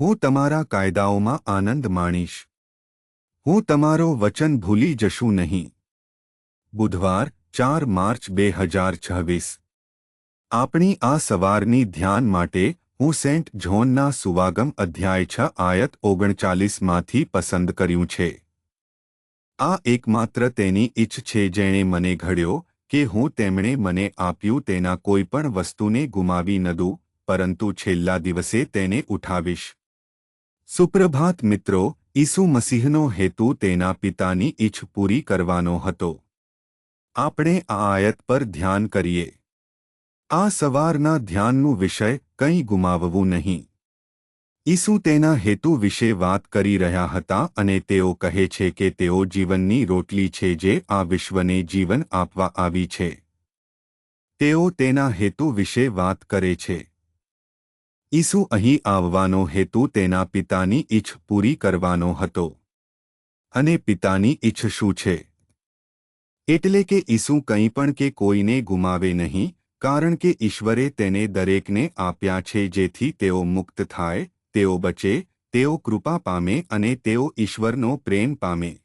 હું તમારા કાયદાઓમાં આનંદ માણીશ. હું તમારો વચન ભૂલી જશું નહીં. બુધવાર 4 માર્ચ 2026. આપણી આ સવારની ધ્યાન માટે હું સેન્ટ જ્હોનના સુવાગમ અધ્યાય 6 આયત 39માંથી પસંદ કર્યું છે. આ એકમાત્ર તેની ઈચ્છ છે જેણે મને ઘડ્યો કે હું તેમણે મને આપ્યું તેના કોઈ પણ વસ્તુને ગુમાવી ન દઉં, પરંતુ છેલ્લા દિવસે તેને ઉઠાવીશ. સુપ્રભાત મિત્રો. ઈસુ મસીહનો હેતુ તેના પિતાની ઈચ્છ પૂરી કરવાનો હતો. આપણે આ આયત પર ધ્યાન કરીએ. આ સવારના ધ્યાનનું વિષય કંઈ ગુમાવવું નહીં. ઈસુ તેના હેતુ વિશે વાત કરી રહ્યા હતા અને તેઓ કહે છે કે તેઓ જીવનની રોટલી છે જે આ વિશ્વને જીવન આપવા આવી છે. તેઓ તેના હેતુ વિશે વાત કરે છે. ઈસુ અહીં આવવાનો હેતુ તેના પિતાની ઈચ્છ પૂરી કરવાનો હતો. અને પિતાની ઈચ્છ શું છે? એટલે કે ઈસુ કંઈ પણ કે કોઈને ગુમાવે નહીં, કારણ કે ઈશ્વરે તેને દરેકને આપ્યા છે જેથી તેઓ મુક્ત થાય, તેઓ બચે, તેઓ કૃપા પામે અને તેઓ ઈશ્વરનો પ્રેમ પામે.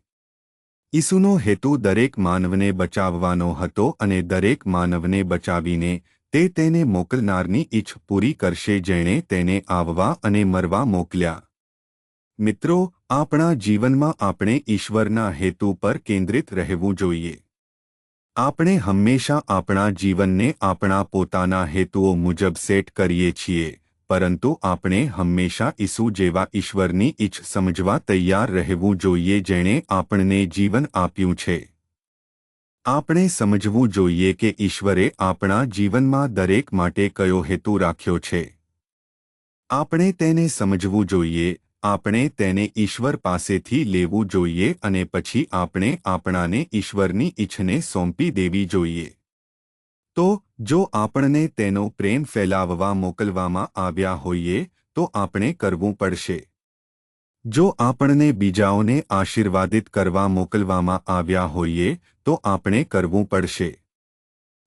ઈસુનો હેતુ દરેક માનવને બચાવવાનો હતો અને દરેક માનવને બચાવીને તે તેને મોકલનારની ઈચ્છ પૂરી કરશે જેણે તેને આવવા અને મરવા મોકલ્યા. મિત્રો, આપણા જીવનમાં આપણે ઈશ્વરના હેતુ પર કેન્દ્રિત રહેવું જોઈએ. આપણે હંમેશા આપણા જીવનને આપણા પોતાના હેતુઓ મુજબ સેટ કરીએ છીએ, પરંતુ આપણે હંમેશા ઈસુ જેવા ઈશ્વરની ઈચ્છ સમજવા તૈયાર રહેવું જોઈએ જેણે આપણને જીવન આપ્યું છે. આપણે સમજવું જોઈએ કે ઈશ્વરે આપણા જીવનમાં દરેક માટે કયો હેતુ રાખ્યો છે. આપણે તેને સમજવું જોઈએ, આપણે તેને ઈશ્વર પાસેથી લેવું જોઈએ અને પછી આપણે આપણાને ઈશ્વરની ઈચ્છને સોંપી દેવી જોઈએ. તો જો આપણને તેનો પ્રેમ ફેલાવવા મોકલવામાં આવ્યા હોઈએ તો આપણે કરવું પડશે. જો આપણને બીજાઓને આશીર્વાદિત કરવા મોકલવામાં આવ્યા હોઈએ તો આપણે કરવું પડશે.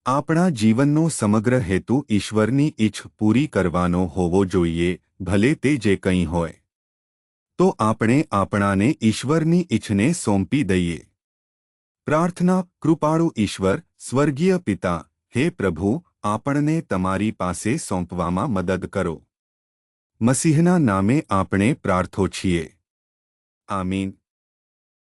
આપણા જીવનનો સમગ્ર હેતુ ઈશ્વરની ઈચ્છ પૂરી કરવાનો હોવો જોઈએ, ભલે તે જે કંઈ હોય. તો આપણે આપણાને ઈશ્વરની ઈચ્છને સોંપી દઈએ. પ્રાર્થના. કૃપાળુ ઈશ્વર, સ્વર્ગીય પિતા, હે પ્રભુ, આપણને તમારી પાસે સોંપવામાં મદદ કરો. મસીહના નામે આપણે પ્રાર્થો છીએ. આમીન.